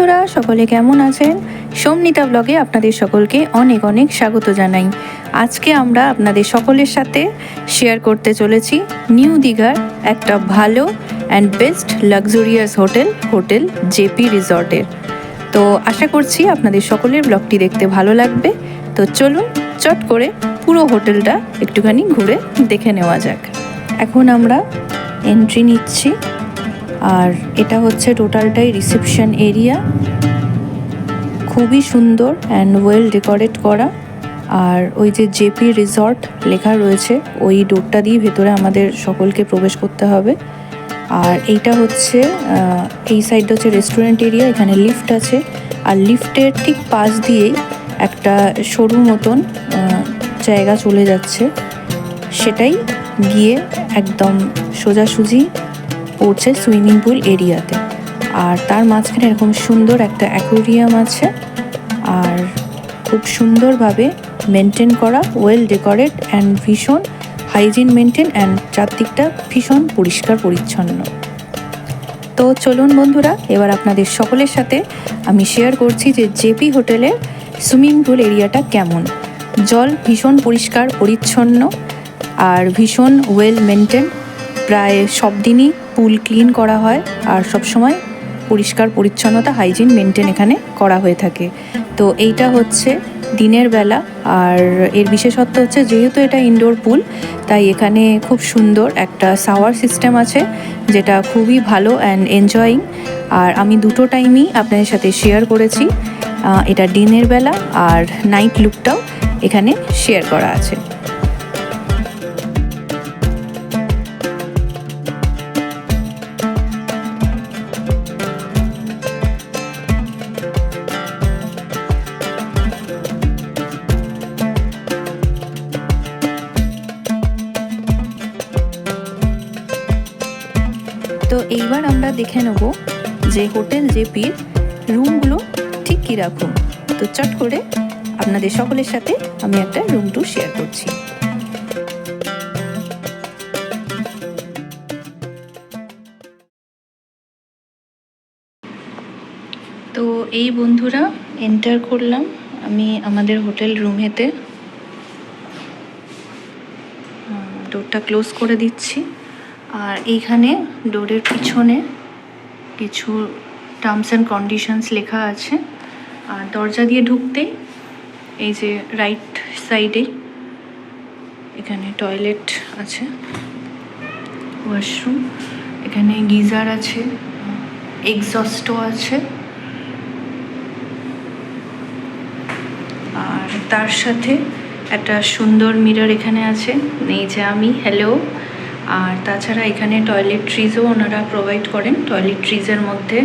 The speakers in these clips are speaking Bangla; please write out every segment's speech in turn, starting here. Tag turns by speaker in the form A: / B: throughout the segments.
A: বন্ধুরা, সকলে কেমন আছেন? সোমনিতা ব্লগে আপনাদের সকলকে অনেক অনেক স্বাগত জানাই। আজকে আমরা আপনাদের সকলের সাথে শেয়ার করতে চলেছি নিউ দীঘার একটা ভালো and best luxurious hotel JP রিসর্টের। তো আশা করছি আপনাদের সকলের ব্লগটি দেখতে ভালো লাগবে। তো চলুন চট করে পুরো হোটেলটা একটুখানি ঘুরে দেখে নেওয়া যাক। এখন আমরা এন্ট্রি নিচ্ছি, আর এটা হচ্ছে টোটালটাই রিসেপশন এরিয়া। খুবই সুন্দর অ্যান্ড ওয়েল ডেকোরেট করা। আর ওই যে জেপি রিসর্ট লেখা রয়েছে, ওই ডোরটা দিয়ে ভেতরে আমাদের সকলকে প্রবেশ করতে হবে। আর এইটা হচ্ছে এই সাইডটা হচ্ছে রেস্টুরেন্ট এরিয়া। এখানে লিফট আছে, আর লিফটের ঠিক পাশ দিয়েই একটা সরু মতন জায়গা চলে যাচ্ছে, সেটাই গিয়ে একদম সোজাসুজি পড়ছে সুইমিং পুল এরিয়াতে। আর তার মাঝখানে এরকম সুন্দর একটা অ্যাকোয়ারিয়াম আছে, আর খুব সুন্দরভাবে মেনটেন করা, ওয়েল ডেকোরেট অ্যান্ড ভীষণ হাইজিন মেনটেন অ্যান্ড চারদিকটা ভীষণ পরিষ্কার পরিচ্ছন্ন। তো চলুন বন্ধুরা, এবার আপনাদের সকলের সাথে আমি শেয়ার করছি যে জেপি হোটেলের সুইমিং পুল এরিয়াটা কেমন। জল ভীষণ পরিষ্কার পরিচ্ছন্ন আর ভীষণ ওয়েল মেনটেন। প্রায় সব দিনই পুল ক্লিন করা হয়, আর সবসময় পরিষ্কার পরিচ্ছন্নতা হাইজিন মেনটেন এখানে করা হয়ে থাকে। তো এইটা হচ্ছে দিনের বেলা, আর এর বিশেষত্ব হচ্ছে যেহেতু এটা ইনডোর পুল, তাই এখানে খুব সুন্দর একটা শাওয়ার সিস্টেম আছে, যেটা খুবই ভালো অ্যান্ড এনজয়িং। আর আমি দুটো টাইমই আপনাদের সাথে শেয়ার করেছি, এটা দিনের বেলা আর নাইট লুকটাও এখানে শেয়ার করা আছে। তো এইবার আমরা দেখে নেব যে হোটেল জেপির রুমগুলো ঠিক কীরকম। তো চট করে আপনাদের সকলের সাথে আমি একটা রুম ট্যুর শেয়ার করছি। তো এই বন্ধুরা, এন্টার করলাম আমি আমাদের হোটেল রুমেতে। ডোরটা ক্লোজ করে দিচ্ছি। আর এইখানে ডোরের পিছনে কিছু টার্মস অ্যান্ড কন্ডিশনস লেখা আছে। আর দরজা দিয়ে ঢুকতেই এই যে রাইট সাইডে এখানে টয়লেট আছে, ওয়াশরুম, এখানে গিজার আছে, এক্সস্টও আছে। আর তার সাথে একটা সুন্দর মিরর এখানে আছে, এই যে আমি, হ্যালো। আর তাছাড়া এখানে টয়লেট্রিজও ওনারা প্রোভাইড করেন। টয়লেট্রিজের মধ্যে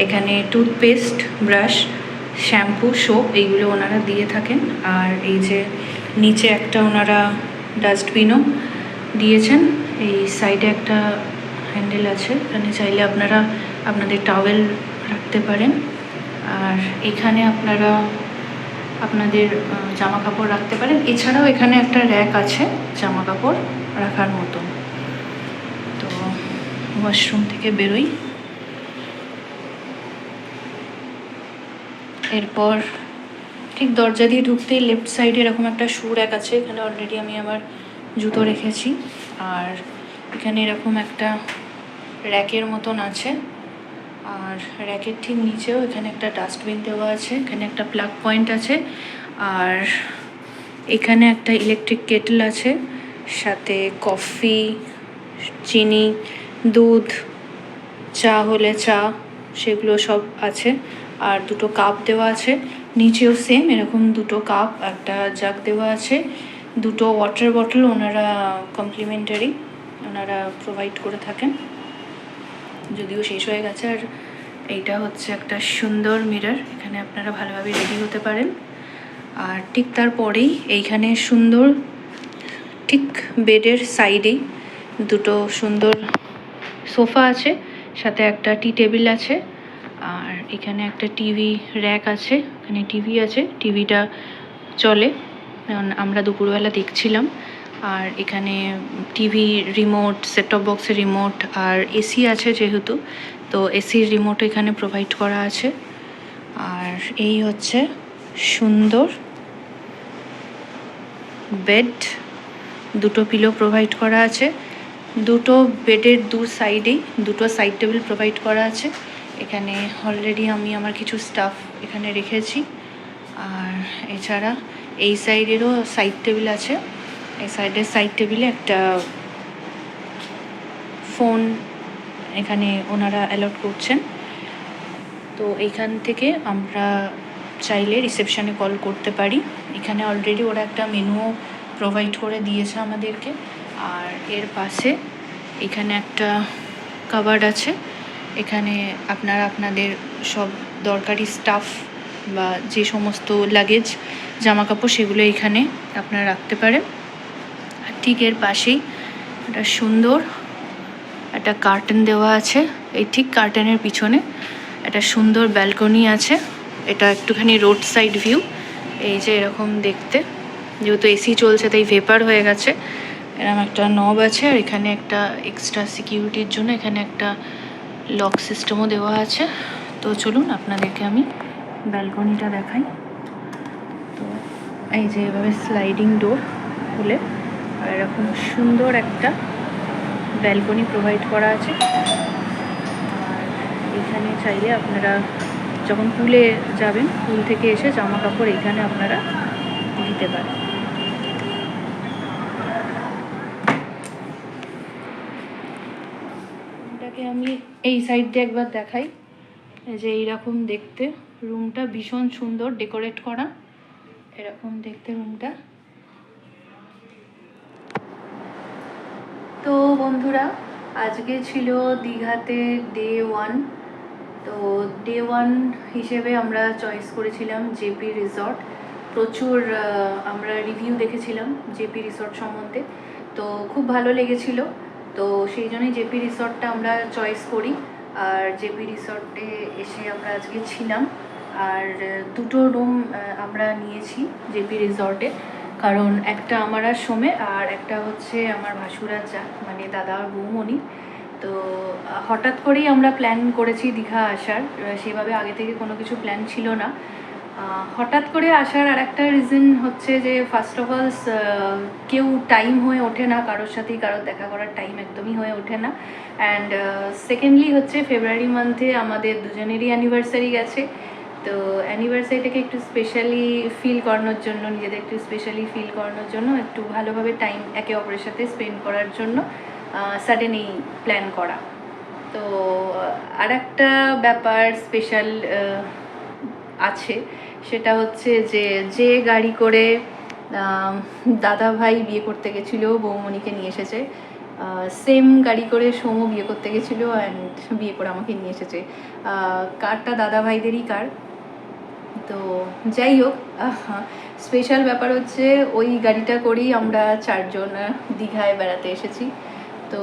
A: এখানে টুথপেস্ট, ব্রাশ, শ্যাম্পু, সোপ এইগুলো ওনারা দিয়ে থাকেন। আর এই যে নিচে একটা ওনারা ডাস্টবিনও দিয়েছেন। এই সাইডে একটা হ্যান্ডেল আছে, এখানে চাইলে আপনারা আপনাদের টাওয়েল রাখতে পারেন। আর এখানে আপনারা আপনাদের জামা কাপড় রাখতে পারেন। এছাড়াও এখানে একটা র্যাক আছে জামা কাপড় রাখার মতো। তো ওয়াশরুম থেকে বেরোই। এরপর ঠিক দরজা দিয়ে ঢুকতেই লেফট সাইডে এরকম একটা শু র্যাক আছে, এখানে অলরেডি আমি আমার জুতো রেখেছি। আর এখানে এরকম একটা র্যাকের মতন আছে, আর র্যাকের ঠিক নিচেও এখানে একটা ডাস্টবিন দেওয়া আছে, এখানে একটা প্লাগ পয়েন্ট আছে। আর এখানে একটা ইলেকট্রিক কেটল আছে, সাথে কফি, চিনি, দুধ, চা হলে চা, সেগুলো সব আছে। আর দুটো কাপ দেওয়া আছে, নিচেও সেম এরকম দুটো কাপ, একটা জাগ দেওয়া আছে। দুটো ওয়াটার বটল ওনারা কমপ্লিমেন্টারি ওনারা প্রোভাইড করে থাকেন, যদিও শেষ হয়ে গেছে। আর এইটা হচ্ছে একটা সুন্দর মিরর, এখানে আপনারা ভালোভাবে রেডি হতে পারেন। আর ঠিক তারপরেই এইখানে সুন্দর ঠিক বেডের সাইডেই দুটো সুন্দর সোফা আছে, সাথে একটা টি টেবিল আছে। আর এখানে একটা টিভি র্যাক আছে, এখানে টিভি আছে, টিভিটা চলে, আমরা দুপুরবেলা দেখছিলাম। আর এখানে টিভি রিমোট, সেট টপ বক্সের রিমোট, আর এসি আছে যেহেতু, তো এসির রিমোট এখানে প্রোভাইড করা আছে। আর এই হচ্ছে সুন্দর বেড, দুটো পিলো প্রোভাইড করা আছে, দুটো বেডের দু সাইডেই দুটো সাইড টেবিল প্রোভাইড করা আছে। এখানে অলরেডি আমি আমার কিছু স্টাফ এখানে রেখেছি। আর এছাড়া এই সাইডেরও সাইড টেবিল আছে। এই সাইডের সাইড টেবিলে একটা ফোন এখানে ওনারা অ্যালট করছেন। তো এইখান থেকে আমরা চাইলে রিসেপশানে কল করতে পারি। এখানে অলরেডি ওরা একটা মেনুও প্রোভাইড করে দিয়েছে আমাদেরকে। আর এর পাশে এখানে একটা কাবার্ড আছে, এখানে আপনারা আপনাদের সব দরকারি স্টাফ বা যে সমস্ত লাগেজ জামাকাপড় সেগুলো এখানে আপনারা রাখতে পারেন। আর ঠিক এর পাশেই একটা সুন্দর একটা কার্টেন দেওয়া আছে। এই ঠিক কার্টেনের পিছনে একটা সুন্দর ব্যালকনি আছে। এটা একটুখানি রোড সাইড ভিউ। এই যে এরকম দেখতে, যেহেতু এসি চলছে তাই ভেপার হয়ে গেছে। এরকম একটা নব আছে, আর এখানে একটা এক্সট্রা সিকিউরিটির জন্য এখানে একটা লক সিস্টেমও দেওয়া আছে। তো চলুন আপনাদেরকে আমি ব্যালকনিটা দেখাই। তো এই যে এভাবে স্লাইডিং ডোর খুলে আর এরকম সুন্দর একটা ব্যালকনি প্রোভাইড করা আছে। আর এখানে চাইলে আপনারা যখন পুলে যাবেন, পুল থেকে এসে জামা কাপড় এখানে আপনারা দিতে পারেন। এটাকে আমি এই সাইড দিয়ে একবার দেখাই। যে এইরকম দেখতে রুমটা ভীষণ সুন্দর ডেকোরেট করা, এরকম দেখতে রুমটা। তো বন্ধুরা, আজকে ছিল দীঘাতে ডে 1। তো ডে 1 হিসেবে আমরা চয়েস করেছিলাম জেপি রিসর্ট। প্রচুর আমরা রিভিউ দেখেছিলাম জেপি রিসর্ট সম্বন্ধে, তো খুব ভালো লেগেছিল। তো সেই জন্যই জেপি রিসর্টটা আমরা চয়েস করি। আর জেপি রিসর্টে এসে আমরা আজকে ছিলাম। আর দুটো রুম আমরা নিয়েছি জেপি রিসর্টে, কারণ একটা আমার আর সোমে, আর একটা হচ্ছে আমার ভাসুরার যা মানে দাদা আর বৌমণি। তো হঠাৎ করেই আমরা প্ল্যান করেছি দীঘা আসার, সেভাবে আগে থেকে কোনো কিছু প্ল্যান ছিল না। হঠাৎ করে আসার আর একটা রিজন হচ্ছে যে ফার্স্ট অফ অল কেউ টাইম হয়ে ওঠে না কারোর সাথেই, কারোর দেখা করার টাইম একদমই হয়ে ওঠে না। অ্যান্ড সেকেন্ডলি হচ্ছে ফেব্রুয়ারি মান্থে আমাদের দুজনেরই অ্যানিভার্সারি গেছে। তো অ্যানিভার্সারিটাকে একটু স্পেশালি ফিল করানোর জন্য, নিজেদের একটু স্পেশালি ফিল করানোর জন্য, একটু ভালোভাবে টাইম একে অপরের সাথে স্পেন্ড করার জন্য সাডেন এই প্ল্যান করা। তো আর একটা ব্যাপার স্পেশাল আছে, সেটা হচ্ছে যে যে গাড়ি করে দাদা ভাই বিয়ে করতে গেছিলো, বৌমণিকে নিয়ে এসেছে, সেম গাড়ি করে সোমও বিয়ে করতে গেছিলো অ্যান্ড বিয়ে করে আমাকে নিয়ে এসেছে। কারটা দাদা ভাইদেরই কার। তো যাই হোক, স্পেশাল ব্যাপার হচ্ছে ওই গাড়িটা করেই আমরা 4 জন দীঘায় বেড়াতে এসেছি। তো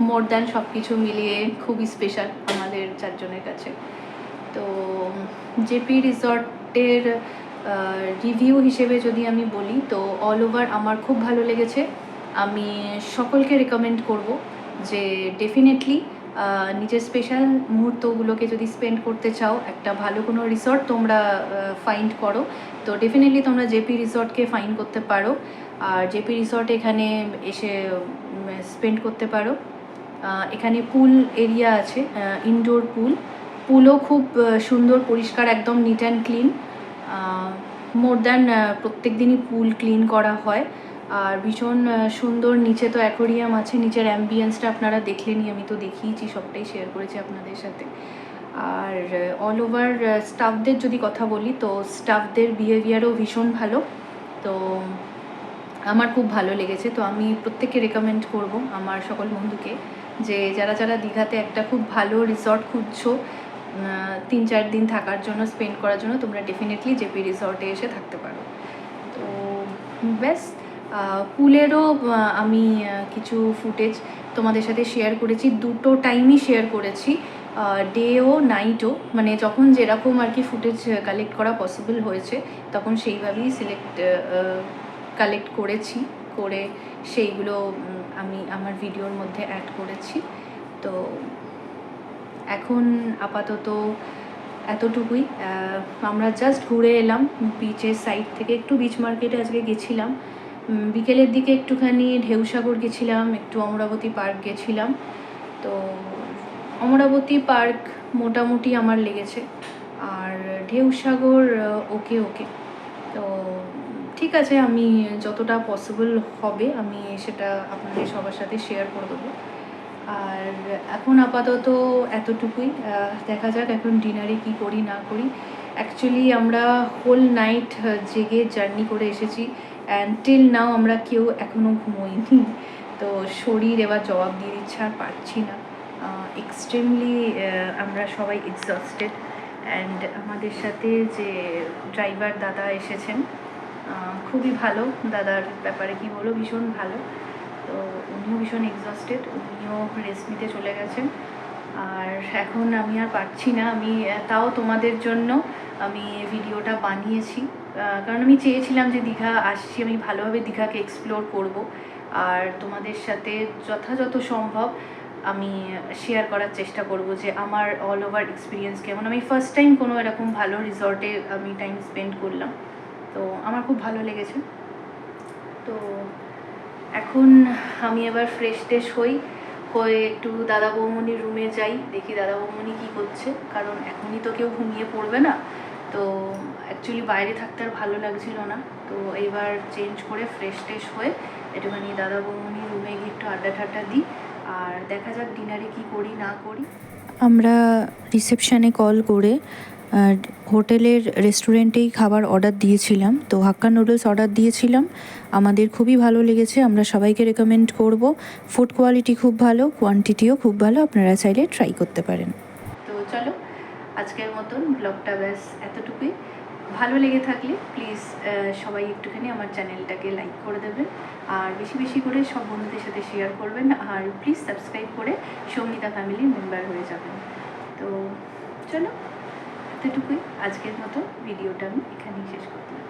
A: মোর দ্যান সব কিছু মিলিয়ে খুবই স্পেশাল আমাদের 4 জনের কাছে। তো জেপি রিসর্টের রিভিউ হিসেবে যদি আমি বলি, তো অল ওভার আমার খুব ভালো লেগেছে। আমি সকলকে রেকমেন্ড করব যে ডেফিনেটলি নিজের স্পেশাল মুহূর্তগুলোকে যদি স্পেন্ড করতে চাও, একটা ভালো কোনো রিসর্ট তোমরা ফাইন্ড করো, তো ডেফিনেটলি তোমরা জেপি রিসর্টকে ফাইন্ড করতে পারো। আর জেপি রিসর্ট এখানে এসে স্পেন্ড করতে পারো। এখানে পুল এরিয়া আছে, ইনডোর পুলও খুব সুন্দর পরিষ্কার, একদম neat and clean. More than প্রত্যেক দিনই পুল ক্লিন করা হয়। আর ভীষণ সুন্দর, নিচে তো অ্যাকোরিয়াম আছে, নিচের অ্যাম্বিয়েন্সটা আপনারা দেখলেনই, আমি তো দেখিয়েছি, সবটাই শেয়ার করেছি আপনাদের সাথে। আর অল ওভার স্টাফদের যদি কথা বলি, তো স্টাফদের বিহেভিয়ারও ভীষণ ভালো। তো আমার খুব ভালো লেগেছে। তো আমি প্রত্যেককে রেকমেন্ড করব আমার সকল বন্ধুকে, যে যারা যারা দীঘাতে একটা খুব ভালো রিসর্ট খুঁজছো 3-4 দিন থাকার জন্য, স্পেন্ড করার জন্য, তোমরা ডেফিনেটলি জেপি রিসর্টে এসে থাকতে পারো। তো ব্যাস, পুলেরও আমি কিছু ফুটেজ তোমাদের সাথে শেয়ার করেছি, দুটো টাইমই শেয়ার করেছি, ডেও নাইটও, মানে যখন যেরকম আর কি ফুটেজ কালেক্ট করা পসিবল হয়েছে তখন সেইভাবেই কালেক্ট করেছি, করে সেইগুলো আমি আমার ভিডিওর মধ্যে অ্যাড করেছি। তো এখন আপাতত এতটুকুই। আমরা জাস্ট ঘুরে এলাম বিচের সাইড থেকে, একটু বিচ মার্কেটে আজকে গেছিলাম। বিকেলের দিকে একটুখানি ঢেউসাগর গেছিলাম, একটু অমরাবতী পার্ক গেছিলাম। তো অমরাবতী পার্ক মোটামুটি আমার লেগেছে, আর ঢেউসাগর ওকে ওকে। তো ঠিক আছে, আমি যতটা পসিবল হবে আমি সেটা আপনাদের সবার সাথে শেয়ার করে দেবো। আর এখন আপাতত এতটুকুই। দেখা যাক এখন ডিনারে কি করি না করি। অ্যাকচুয়ালি আমরা হোল নাইট জেগে জার্নি করে এসেছি, অ্যান্ড টিল নাও আমরা কেউ এখনও ঘুমোইনি। তো শরীর এবার জবাব দিয়ে দিচ্ছে, আর পারছি না। এক্সট্রিমলি আমরা সবাই এক্সস্টেড। অ্যান্ড আমাদের সাথে যে ড্রাইভার দাদা এসেছেন, খুবই ভালো। দাদার ব্যাপারে কি বলো, ভীষণ ভালো। তো উনিও ভীষণ এক্সস্টেড, উনিও রেস্ট নিতে চলে গেছেন। আর এখন আমি আর পারছি না। আমি তাও তোমাদের জন্য আমি ভিডিওটা বানিয়েছি, কারণ আমি চেয়েছিলাম যে দীঘা আসছি, আমি ভালোভাবে দীঘাকে এক্সপ্লোর করব, আর তোমাদের সাথে যথাযথ সম্ভব আমি শেয়ার করার চেষ্টা করব যে আমার অল ওভার এক্সপিরিয়েন্স কেমন। আমি ফার্স্ট টাইম কোনো এরকম ভালো রিসর্টে আমি টাইম স্পেন্ড করলাম, তো আমার খুব ভালো লেগেছে। তো এখন আমি এবার ফ্রেশ ট্রেশ হয়ে একটু দাদা বৌমনির রুমে যাই, দেখি দাদা বৌমনি কী করছে, কারণ এখনই তো কেউ ঘুমিয়ে পড়বে না। তো অ্যাকচুয়ালি বাইরে থাকতে আর ভালো লাগছিল না, তো এবার চেঞ্জ করে ফ্রেশ ট্রেশ হয়ে একটুখানি দাদা বৌমনির রুমে গিয়ে একটু আড্ডা ঠাড্ডা দিই, আর দেখা যাক ডিনারে কী করি না করি। আমরা রিসেপশানে কল করে হোটেলের রেস্টুরেন্টেই খাবার অর্ডার দিয়েছিলাম। তো হাক্কা নুডলস অর্ডার দিয়েছিলাম, আমাদের খুবই ভালো লেগেছে, আমরা সবাইকে রেকমেন্ড করব। ফুড কোয়ালিটি খুব ভালো, কোয়ান্টিটিও খুব ভালো, আপনারা চাইলে ট্রাই করতে পারেন। তো চলো, আজকের মতন ব্লগটা ব্যাস এতটুকুই। ভালো লেগে থাকলে প্লিজ সবাই একটুখানি আমার চ্যানেলটাকে লাইক করে দেবেন, আর বেশি বেশি করে সব বন্ধুদের সাথে শেয়ার করবেন, আর প্লিজ সাবস্ক্রাইব করে সঙ্গীতা ফ্যামিলির মেম্বার হয়ে যাবেন। তো চলো, এতটুকুই, আজকের মতো ভিডিওটা আমি এখানেই শেষ করলাম।